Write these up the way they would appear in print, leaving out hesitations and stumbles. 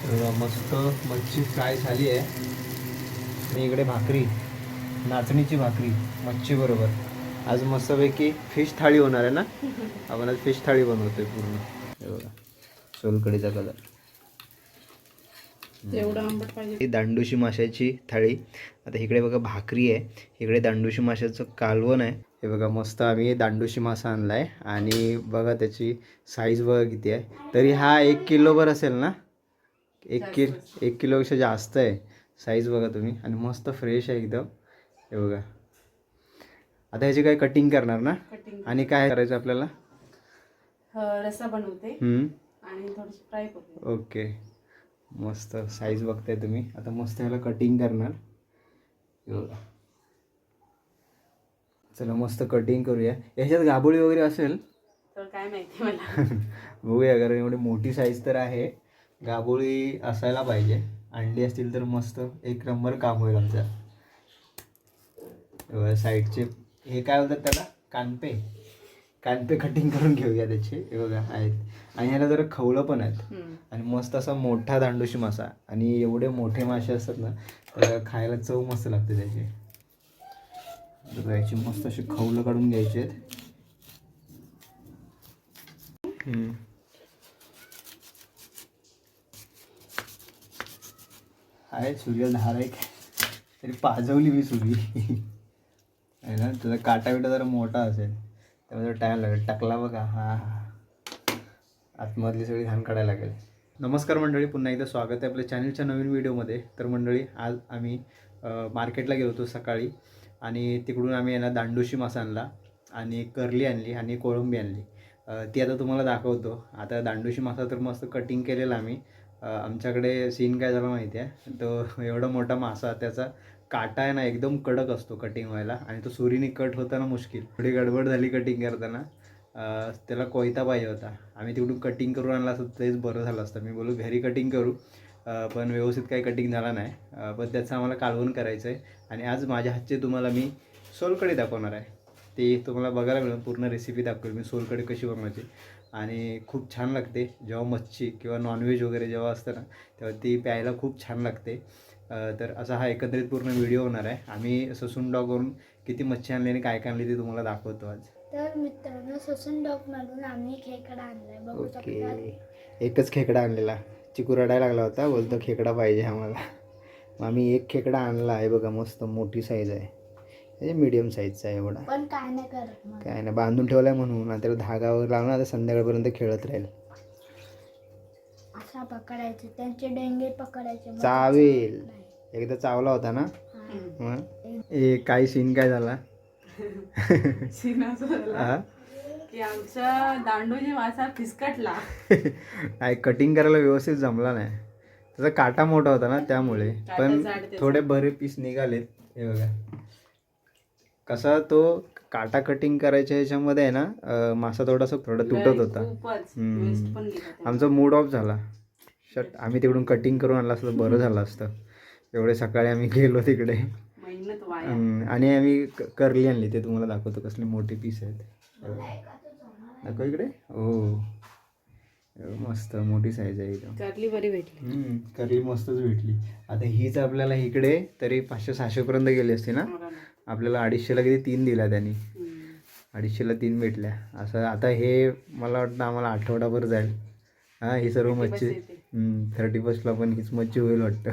मस्त मच्छी फ्राय झाली आहे आणि इकडे भाकरी, नाचणीची भाकरी मच्छी बरोबर. आज मस्तपैकी फिश थाळी होणार आहे ना. आपण आज फिश थाळी बनवतोय पूर्ण. हे बघा सोलकडीचा कलर. एवढं आंबट पाहिजे. ही दांडूशी माशाची थाळी. आता इकडे बघा भाकरी आहे, इकडे दांडूशी माशाचं कालवण आहे. हे बघा मस्त आम्ही दांडूशी मासा आणला आहे आणि बघा त्याची साईज बघा किती आहे. तरी हा 1 किलोभर असेल ना. 1 किलोपेक्षा जास्त आहे साईज बघा तुम्ही. आणि मस्त फ्रेश आहे एकदम. हे बघा आता ह्याची काय कटिंग करणार ना. आणि काय करायचं आपल्याला, रस्सा बनवते आणि थोडीशी फ्राय करते. ओके मस्त साईज बघताय तुम्ही. आता मस्त ह्याला कटिंग करणार. चला मस्त कटिंग करूया. याच्यात गाबोळी वगैरे असेल तर काय माहिती मला. बघूया, कारण एवढी मोठी साईज तर आहे. गाबोळी असायला पाहिजे. अंडी असतील तर मस्त एक नंबर काम होईल आमचं. साईडचे हे काय बोलतात त्याला, कानपे. कानपे कटिंग करून घेऊया त्याचे. हे बघा आहेत. आणि ह्याला जरा खवलं पण आहेत. आणि मस्त असा मोठा दांडूशी मासा. आणि एवढे मोठे मासे असतात ना तर खायला चव मस्त लागते त्याची. तर याची मस्त अशी खवलं काढून घ्यायचे आहेत. आहे सूर्य धार आहे तरी पाजवली मी सुरी आहे ना. त्याचा काटा बिटा जरा मोठा असेल त्यामुळे टाईम लागेल. टाकला बघा. हा आतमधली सगळी घाण काढायला लागेल. नमस्कार मंडळी, पुन्हा एकदा स्वागत आहे आपल्या चॅनलच्या नवीन व्हिडिओमध्ये. तर मंडळी आज आम्ही मार्केटला गेलो होतो सकाळी आणि तिकडून आम्ही यांना दांडूशी मासा आणला आणि करली आणली आणि कोळंबी आणली. ती आता तुम्हाला दाखवतो. आता दांडूशी मासा तर मस्त कटिंग केलेला आम्ही. आमच्याकडे सीन काय झाला माहिती आहे, तो एवढा मोठा मासा, त्याचा काटा आहे ना एकदम कडक असतो कटिंग व्हायला आणि तो सुरीने कट होताना मुश्किल. थोडी गडबड झाली कटिंग करताना. त्याला कोयता पाहिजे होता. आम्ही तिकडून कटिंग करून आणला असतं तेच बरं झालं असतं. मी बोलू घरी कटिंग करू, पण व्यवस्थित काही कटिंग झाला नाही. पण त्याचं आम्हाला कालवण करायचं आहे. आणि आज माझ्या हातचे तुम्हाला मी सोलकढी दाखवणार आहे. ते तुम्हाला बघायला मिळेल. पूर्ण रेसिपी दाखवेल मी सोलकढी कशी बनवायची. आणि खूप छान लागते जेव्हा मच्छी किंवा नॉनव्हेज वगैरे जेव्हा असतं ना तेव्हा ती प्यायला खूप छान लागते. तर असा हा एकत्रित पूर्ण व्हिडिओ होणार आहे. आम्ही ससून डॉगवरून किती मच्छी आणली आणि काय काय आणली ते तुम्हाला दाखवतो आज. तर मित्रांनो, ससून डॉगमधून आम्ही खेकडा आणलाय. बघू शकता. ओके, एकच खेकडा आणलेला. चिकू रडायला लागला होता, बोलतो खेकडा पाहिजे आम्हाला. मग आम्ही एक खेकडा आणला आहे. बघा मस्त मोठी साईज आहे. हे मीडियम साईजचा आहे एवढा. पण काय नाही करत मग. काय नाही, बांधून ठेवलाय म्हणून. आता त्याला धागा वगैरे लावून आता संध्याकाळपर्यंत खेळत राहील. असा पकडायचे, त्यांचे डेंगे पकडायचे. मग चावेल. नाही. एकदा चावला होता ना. हा. ए काय सीन काय झाला. सीन असं झाला की आमचा दांडूची मासा फिसकटला. नाही, कटिंग करायला व्यवस्थित जमला नाही. त्याचा काटा मोठा होता ना त्यामुळे. पण थोडे बरे पीस निघालेत. हे बघा कसा तो काटा कटिंग करायच्या ह्याच्यामध्ये आहे ना मासा थोडा तुटत होता. आमचा मूड ऑफ झाला. शट, आम्ही तिकडून कटिंग करून आणला असतं बरं झालं असतं. एवढे सकाळी आम्ही गेलो तिकडे आणि आम्ही करली आणली. ते तुम्हाला दाखवतो कसले मोठे पीस आहेत. दाखव इकडे. हो मस्त मोठी साईज आहे एकदम. करली बरी भेटली. करली मस्तच भेटली. आता हीच आपल्याला इकडे तरी 500-600 पर्यंत गेली असते ना. आपल्याला 250ला किती 3 दिला त्यांनी. 250ला 3 भेटल्या. असं आता हे मला वाटतं आम्हाला आठवडाभर जाईल. हां, ही सर्व मच्छी 31ला पण हीच मच्छी होईल वाटतं.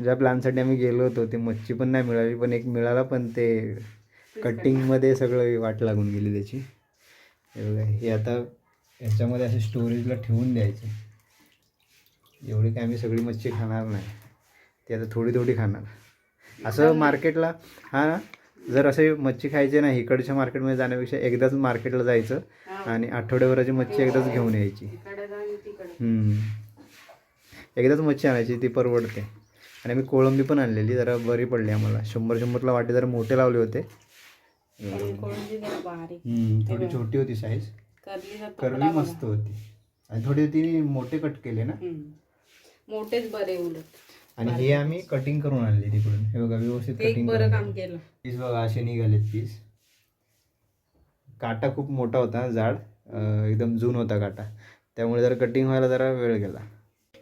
ज्या प्लॅनसाठी आम्ही गेलो होतो ते मच्छी पण नाही मिळाली. पण एक मिळाला, पण ते कटिंगमध्ये सगळं वाट लागून गेली त्याची. हे बघा, हे आता ह्याच्यामध्ये असे स्टोरेजला ठेवून द्यायचे. एवढी काय आम्ही सगळी मच्छी खाणार नाही. ते आता थोडी थोडी खाणार. असं मार्केटला हां, जर असे मच्छी खायचे नाही इकडच्या मार्केटमध्ये जाण्यापेक्षा एकदाच मार्केटला जायचं आणि आठवड्याभराची मच्छी एकदाच घेऊन यायची. एकदाच मच्छी आणायची, ती परवडते. आणि आम्ही कोळंबी पण आणलेली, जरा बरी पडली आम्हाला. 100-100ला वाटे जरा मोठे लावले होते. थोडी छोटी होती साईज. करली मस्त होती आणि थोडी ती मोठे कट केले ना. मोठेच बरे उलट. आणि हे आम्ही कटिंग करून आणले तिकडून. हे बघा व्यवस्थित कटिंग बरं काम केलं. पीस बघा असे निघालेत पीस. काटा खूप मोठा होता, जाड एकदम जून होता काटा. त्यामुळे जरा कटिंग व्हायला जरा वेळ गेला.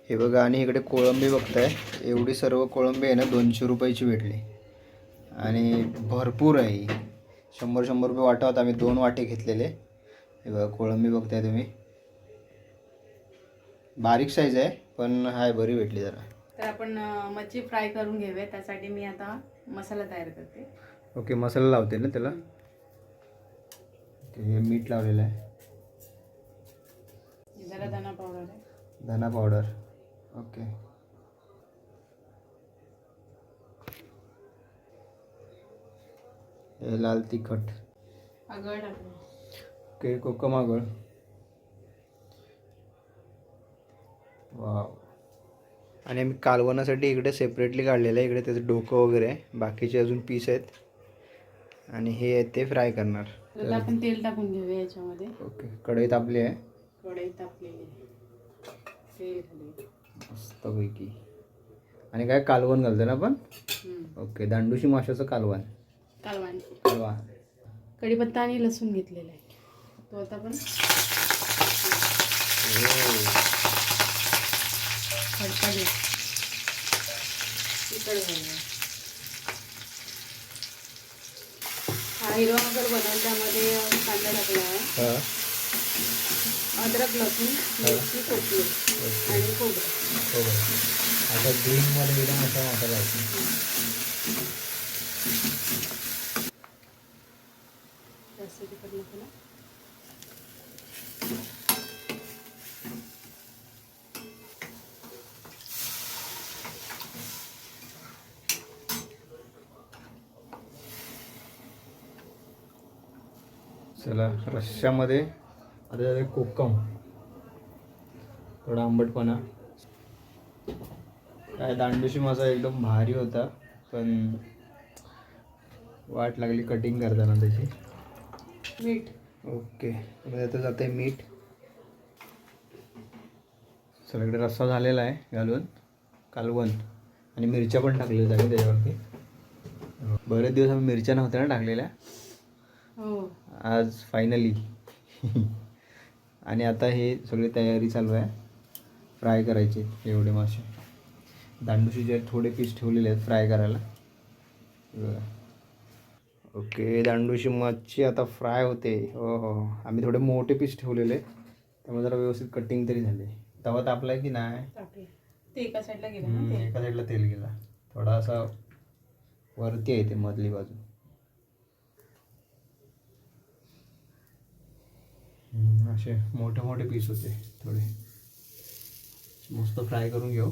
हे बघा, आणि इकडे कोळंबी बघताय, एवढी सर्व कोळंबी आहे ना 200 रुपयाची भेटली आणि भरपूर आहे. 100 रुपये वाटा होता, आम्ही 2 वाटे घेतलेले. हे बघा कोळंबी बघताय तुम्ही, बारीक साईज आहे पण हाय बरी भेटली जरा. तर आपण मच्छी फ्राय करून घेऊया. त्यासाठी मी आता मसाला तयार करते. ओके, मसाला लावते ना त्याला. ओके, हे मीठ लावलेलं आहे, जरा धना पावडर आहे. धना पावडर. ओके, हे लाल तिखट. आगळ टाकलं. ओके, कोकम आगळ. वाव. आणि आम्ही कालवणासाठी इकडे सेपरेटली काढलेलं आहे. इकडे त्याचं डोकं वगैरे आहे, बाकीचे अजून पीस आहेत आणि हे आहेत ते फ्राय करणार. तर आपण तेल टाकून घेऊया याच्यामध्ये. ओके, कढई तापली आहे, कढई तापलेली आहे. तेल मस्तपैकी. आणि काय कालवण घालतो ना आपण. ओके, दांडूशी माशाचं कालवण. कालवण. कालवण. कढीपत्ता आणि लसूण घेतलेला आहे, तो आता आपण खडका घेऊ. तिखट घालूया. हा हिरवा मसाला बनवून त्यामध्ये कांदा टाकला आहे, हां, अद्रक, लसूण, मिरची, कोथिंबीर आणि खोबरं. हो. आता ग्रीनमध्ये एकदम असा मसाला आहे. जास्त तिखट नको ना. चला, रश्श्यामध्ये आता कोकम, थोडा आंबटपणा. काय दांडूशी मासा एकदम भारी होता, पण वाट लागली कटिंग करताना त्याची. मीठ. ओके, आता जाते मीठ. सगळीकडे रस्सा झालेला आहे घालून कालवण, आणि मिरच्या पण टाकलेल्या आहेत त्याच्यावरती. बरेच दिवस आम्ही मिरच्या नव्हत्या ना टाकलेल्या, हो. आज फायनली. आणि आता हे सगळी तयारी चालू आहे फ्राय करायची. एवढे मासे दांडूशी जे थोडे पीस ठेवलेले आहेत फ्राय करायला. ओके, दांडूशी मच्छी आता फ्राय होते. हो हो, आम्ही थोडे मोठे पीस ठेवलेले, त्यामुळे जरा व्यवस्थित कटिंग तरी झाले. तवा तापला की नाही. टाकले. ते एका साईडला गेलं ना ते. एका साईडला तेल गेला, थोडासा वरती आहे ते मधली बाजू. असे मोठे मोठे पीस होते थोडे. मस्त फ्राय करून घेऊ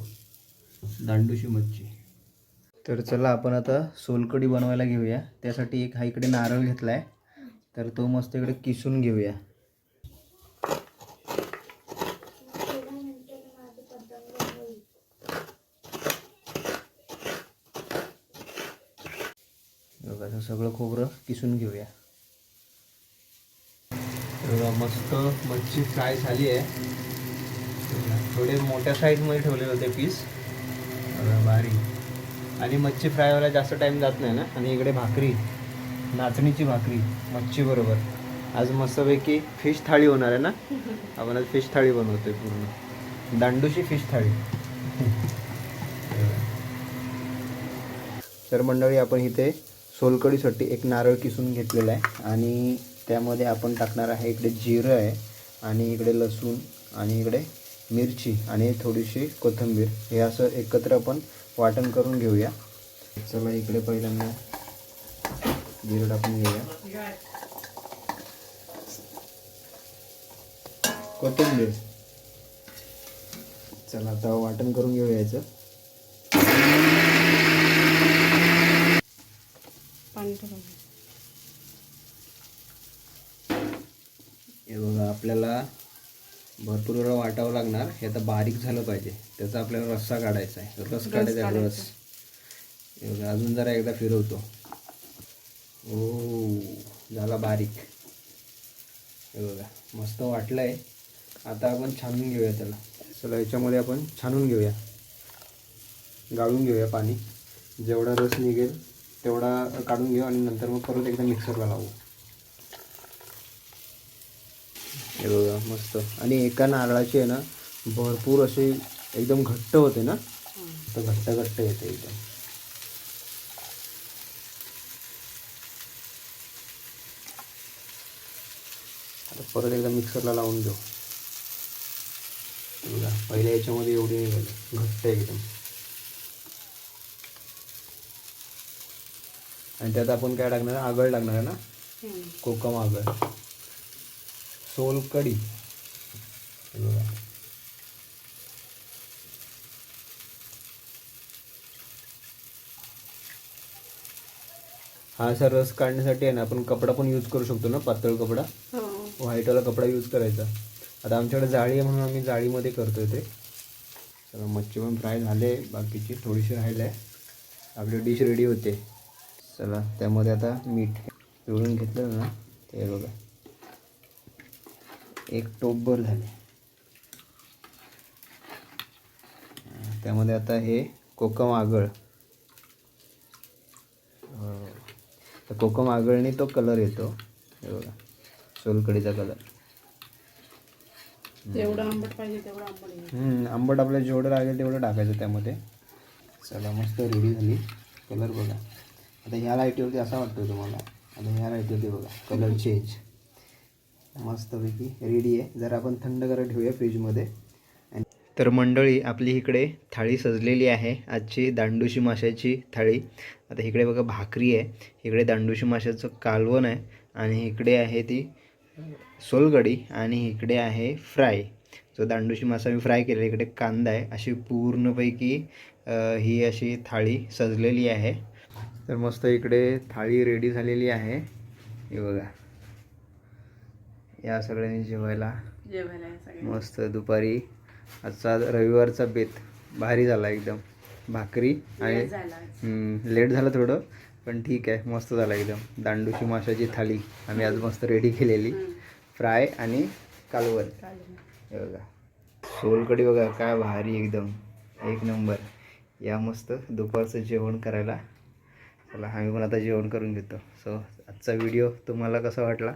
दांडूशी मच्छी. तर चला, आपण आता सोलकढी बनवायला घेऊया. त्यासाठी एक हा इकडे नारळ घेतला आहे, तर तो मस्त इकडे किसून घेऊया. बघा, सगळं खोबरं किसून घेऊया. मस्त मच्छी फ्राय झाली आहे. थोडे मोठ्या साईजमध्ये ठेवले होते पीस, बारीक. आणि मच्छी फ्राय व्हायला जास्त टाईम जात नाही ना. आणि इकडे भाकरी, नाचणीची भाकरी मच्छी बरोबर. आज मस्तपैकी फिश थाळी होणार आहे ना. आपण आज फिश थाळी बनवतोय, पूर्ण दांडूशी फिश थाळी. तर मंडळी, आपण इथे सोलकढीसाठी एक नारळ किसून घेतलेला आहे आणि त्यामध्ये आपण टाकणार आहे, इकडे जिरं आहे आणि इकडे लसूण आणि इकडे मिरची आणि थोडीशी कोथिंबीर. हे असं एकत्र आपण वाटण करून घेऊया. चला, इकडे पहिल्यांदा जिरं टाकून घेऊया, कोथिंबीर. चला, आता वाटण करून घेऊया याचं. पाणी टाकून. हे बघा, आपल्याला भरपूर वेळा वाटावं लागणार. हे आता बारीक झालं पाहिजे, त्याचा आपल्याला रस्सा काढायचा आहे. रस काढायचा आहे, रस. हे बघा, अजून जरा एकदा फिरवतो. ओ, झाला बारीक. हे बघा, मस्त वाटलं आहे. आता आपण छानून घेऊया त्याला. चला, याच्यामध्ये आपण छानून घेऊया, गाळून घेऊया पाणी. जेवढा रस निघेल तेवढा काढून घेऊ आणि नंतर मग परत एकदा मिक्सरला लावू. हे बघा मस्त. आणि एका नारळाची आहे ना भरपूर असे एकदम घट्ट होते ना, तर घट्ट घट्ट येते एकदम. आता परत एकदा मिक्सरला लावून घेऊ. हे बघा पहिल्या याच्यामध्ये एवढी निघाली घट्ट एकदम. आणि त्यात आपण काय टाकणार आहे, आगळ टाकणार आहे ना, कोकम आगळ, सोलकढी. हे बघा हा असा रस काढण्यासाठी आहे ना आपण कपडा पण यूज करू शकतो ना, पातळ कपडा, व्हाईटवाला कपडा यूज करायचा. आता आमच्याकडे जाळी आहे म्हणून आम्ही जाळीमध्ये करतोय ते. चला मच्छी पण फ्राय झाले, बाकीची थोडीशी राहिलं आहे, आपली डिश रेडी होते. चला त्यामध्ये आता मीठ पिळून घेतलं ना, ते बघा एक टोपभर झाले. त्यामध्ये आता हे कोकम आगळ, तर कोकम आगळने तो कलर येतो. हे बघा सोलकडीचा कलर. जेवढं आंबट पाहिजे तेवढं आंबट घ्यायचं. आंबट आपल्याला जेवढं लागेल तेवढं टाकायचं त्यामध्ये. चला मस्त रेडी झाली. कलर बघा आता ह्या लाईटीवरती असा वाटतो तुम्हाला, आता ह्या लाईटीवरती बघा कलर चेंज मस्तपैकी रेडी आहे. जर आपण थंड करत ठेवूया फ्रीजमध्ये. तर मंडळी आपली इकडे थाळी सजलेली आहे, आजची दांडूशी माशाची थाळी. आता इकडे बघा भाकरी आहे, इकडे दांडूशी माशाचं कालवण आहे, आणि इकडे आहे ती सोलकढी, आणि इकडे आहे फ्राय. जो दांडूशी मासा मी फ्राय केलेला, इकडे कांदा आहे. अशी पूर्णपैकी ही अशी थाळी सजलेली आहे. तर मस्त इकडे थाळी रेडी झालेली आहे. हे बघा या सगळ्यांनी जेवायला जेवायला सगळे मस्त. दुपारी आजचा रविवारचा बेत भारी झाला एकदम. भाकरी आणि झाला. लेट झालं थोडं, पण ठीक आहे, मस्त झाला एकदम. दांडूशी माशाची थाळी आम्ही आज मस्त रेडी केलेली, फ्राय आणि कालवण. हे बघा सोलकढी बघा काय भारी एकदम, एक नंबर. या मस्त दुपारचं जेवण करायला. चला आम्ही पण आता जेवण करून घेतो. सो आजचा व्हिडिओ तुम्हाला कसा वाटला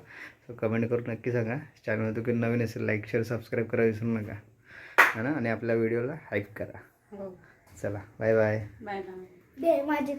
सो कमेंट करून नक्की सांगा. चॅनल तुम्ही नवीन असेल लाईक शेअर सबस्क्राईब करायला विसरू नका, है ना, आणि आपल्या व्हिडिओला हाईप करा. चला बाय बाय. Bye bye. दे माझी